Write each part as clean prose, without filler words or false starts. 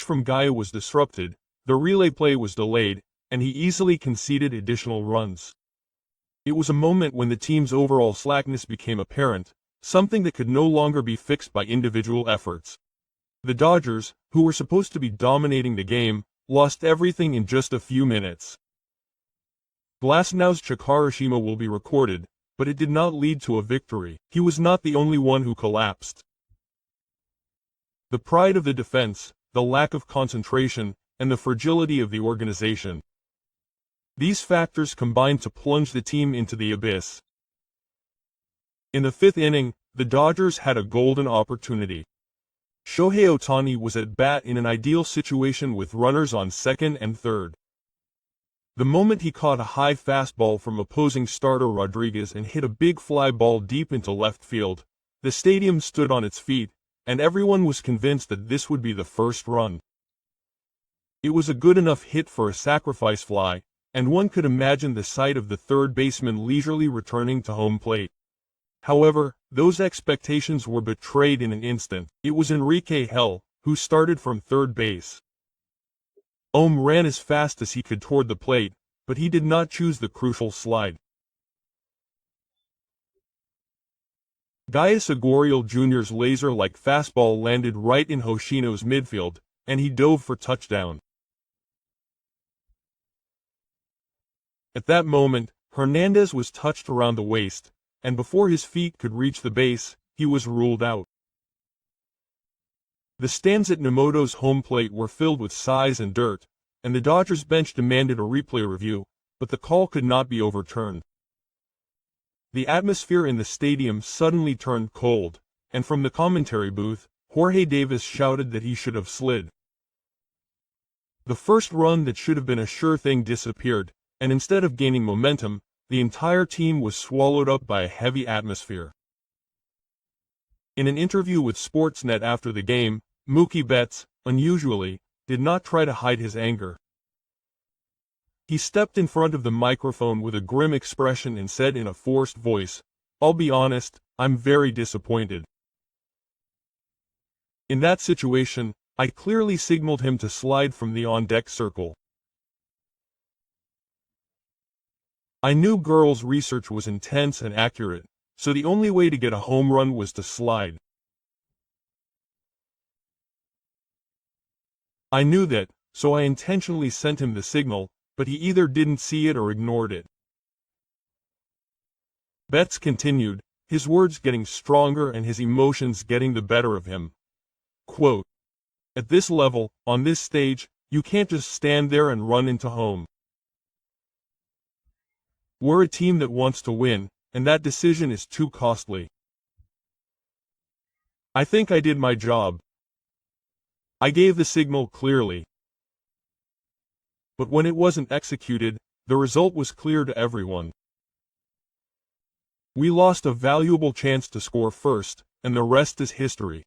from Gaia was disrupted, the relay play was delayed, and he easily conceded additional runs. It was a moment when the team's overall slackness became apparent, something that could no longer be fixed by individual efforts. The Dodgers, who were supposed to be dominating the game, lost everything in just a few minutes. Glasnow's Hiroshima will be recorded, but it did not lead to a victory. He was not the only one who collapsed. The pride of the defense, the lack of concentration, and the fragility of the organization. These factors combined to plunge the team into the abyss. In the fifth inning, the Dodgers had a golden opportunity. Shohei Ohtani was at bat in an ideal situation with runners on second and third. The moment he caught a high fastball from opposing starter Rodriguez and hit a big fly ball deep into left field, the stadium stood on its feet, and everyone was convinced that this would be the first run. It was a good enough hit for a sacrifice fly, and one could imagine the sight of the third baseman leisurely returning to home plate. However, those expectations were betrayed in an instant. It was Enrique Hell, who started from third base. Ohm ran as fast as he could toward the plate, but he did not choose the crucial slide. Gaius Agorial Jr.'s laser-like fastball landed right in Hoshino's midfield, and he dove for touchdown. At that moment, Hernandez was touched around the waist, and before his feet could reach the base, he was ruled out. The stands at Nemoto's home plate were filled with sighs and dirt, and the Dodgers bench demanded a replay review, but the call could not be overturned. The atmosphere in the stadium suddenly turned cold, and from the commentary booth, Jorge Davis shouted that he should have slid. The first run that should have been a sure thing disappeared, and instead of gaining momentum, the entire team was swallowed up by a heavy atmosphere. In an interview with Sportsnet after the game, Mookie Betts, unusually, did not try to hide his anger. He stepped in front of the microphone with a grim expression and said in a forced voice, "I'll be honest, I'm very disappointed. In that situation, I clearly signaled him to slide from the on-deck circle. I knew Girl's research was intense and accurate, so the only way to get a home run was to slide. I knew that, so I intentionally sent him the signal, but he either didn't see it or ignored it." Betts continued, his words getting stronger and his emotions getting the better of him. Quote, "At this level, on this stage, you can't just stand there and run into home. We're a team that wants to win, and that decision is too costly. I think I did my job. I gave the signal clearly. But when it wasn't executed, the result was clear to everyone. We lost a valuable chance to score first, and the rest is history."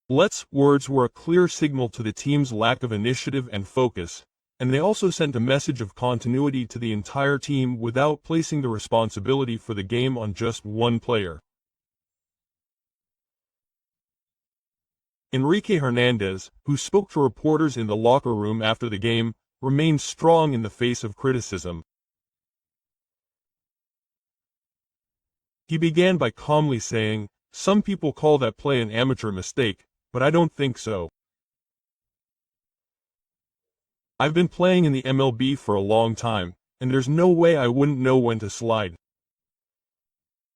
Lett's words were a clear signal to the team's lack of initiative and focus, and they also sent a message of continuity to the entire team without placing the responsibility for the game on just one player. Enrique Hernandez, who spoke to reporters in the locker room after the game, remained strong in the face of criticism. He began by calmly saying, "Some people call that play an amateur mistake, but I don't think so. I've been playing in the MLB for a long time, and there's no way I wouldn't know when to slide.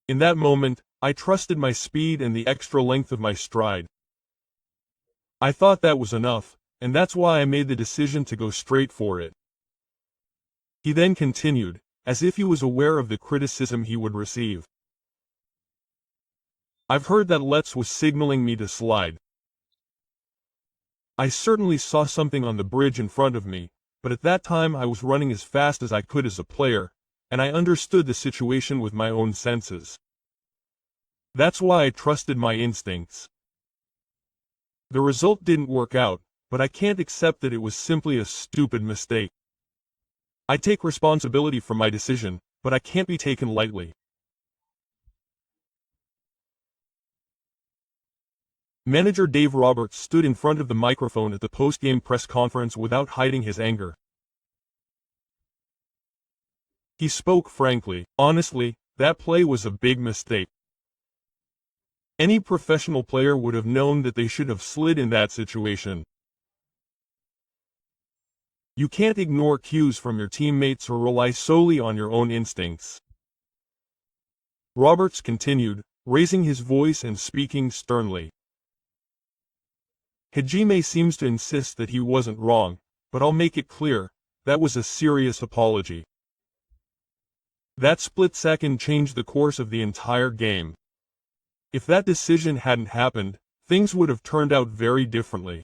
In that moment, I trusted my speed and the extra length of my stride. I thought that was enough, and that's why I made the decision to go straight for it." He then continued, as if he was aware of the criticism he would receive. "I've heard that Letts was signaling me to slide. I certainly saw something on the bridge in front of me, but at that time I was running as fast as I could as a player, and I understood the situation with my own senses. That's why I trusted my instincts. The result didn't work out, but I can't accept that it was simply a stupid mistake. I take responsibility for my decision, but I can't be taken lightly." Manager Dave Roberts stood in front of the microphone at the post-game press conference without hiding his anger. He spoke frankly. Honestly, that play was a big mistake. Any professional player would have known that they should have slid in that situation. You can't ignore cues from your teammates or rely solely on your own instincts. Roberts continued, raising his voice and speaking sternly. Hajime seems to insist that he wasn't wrong, but I'll make it clear, that was a serious apology. That split second changed the course of the entire game. If that decision hadn't happened, things would have turned out very differently.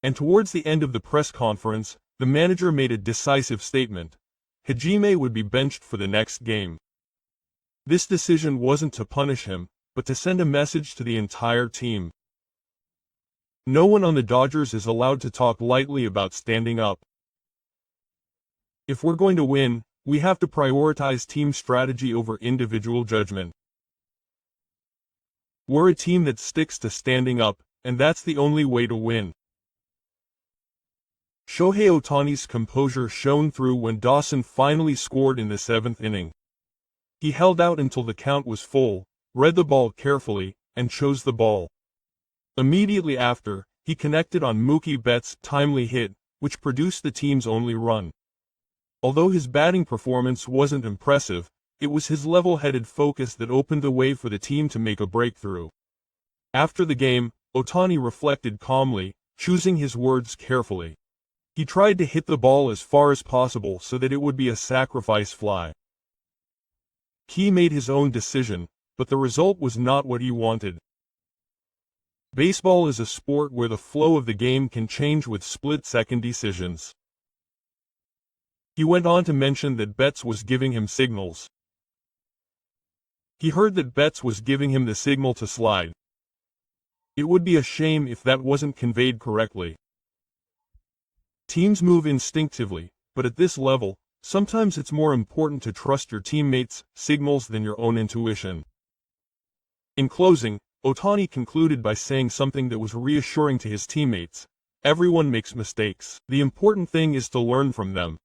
And towards the end of the press conference, the manager made a decisive statement. Hajime would be benched for the next game. This decision wasn't to punish him, but to send a message to the entire team. No one on the Dodgers is allowed to talk lightly about standing up. If we're going to win, we have to prioritize team strategy over individual judgment. We're a team that sticks to standing up, and that's the only way to win. Shohei Ohtani's composure shone through when Dawson finally scored in the 7th inning. He held out until the count was full, read the ball carefully, and chose the ball. Immediately after, he connected on Mookie Betts' timely hit, which produced the team's only run. Although his batting performance wasn't impressive, it was his level-headed focus that opened the way for the team to make a breakthrough. After the game, Ohtani reflected calmly, choosing his words carefully. He tried to hit the ball as far as possible so that it would be a sacrifice fly. He made his own decision, but the result was not what he wanted. Baseball is a sport where the flow of the game can change with split-second decisions. He went on to mention that Betts was giving him signals. He heard that Betts was giving him the signal to slide. It would be a shame if that wasn't conveyed correctly. Teams move instinctively, but at this level, sometimes it's more important to trust your teammates' signals than your own intuition. In closing, Ohtani concluded by saying something that was reassuring to his teammates. Everyone makes mistakes. The important thing is to learn from them.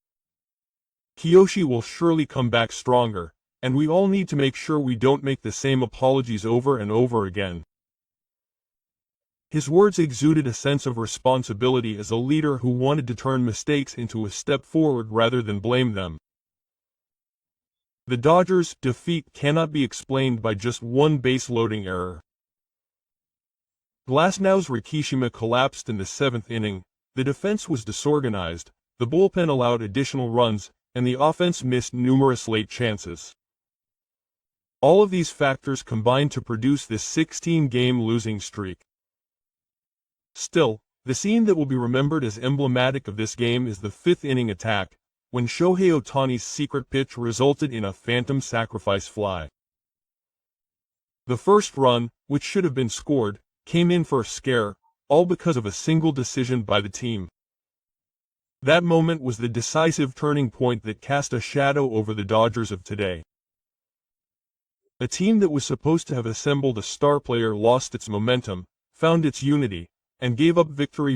Kiyoshi will surely come back stronger, and we all need to make sure we don't make the same apologies over and over again. His words exuded a sense of responsibility as a leader who wanted to turn mistakes into a step forward rather than blame them. The Dodgers' defeat cannot be explained by just one base-loading error. Glasnow's Rikishima collapsed in the 7th inning, the defense was disorganized, the bullpen allowed additional runs, and the offense missed numerous late chances. All of these factors combined to produce this 16-game losing streak. Still, the scene that will be remembered as emblematic of this game is the 5th inning attack, when Shohei Ohtani's secret pitch resulted in a phantom sacrifice fly. The first run, which should have been scored, came in for a scare, all because of a single decision by the team. That moment was the decisive turning point that cast a shadow over the Dodgers of today. A team that was supposed to have assembled a star player lost its momentum, found its unity, and gave up victory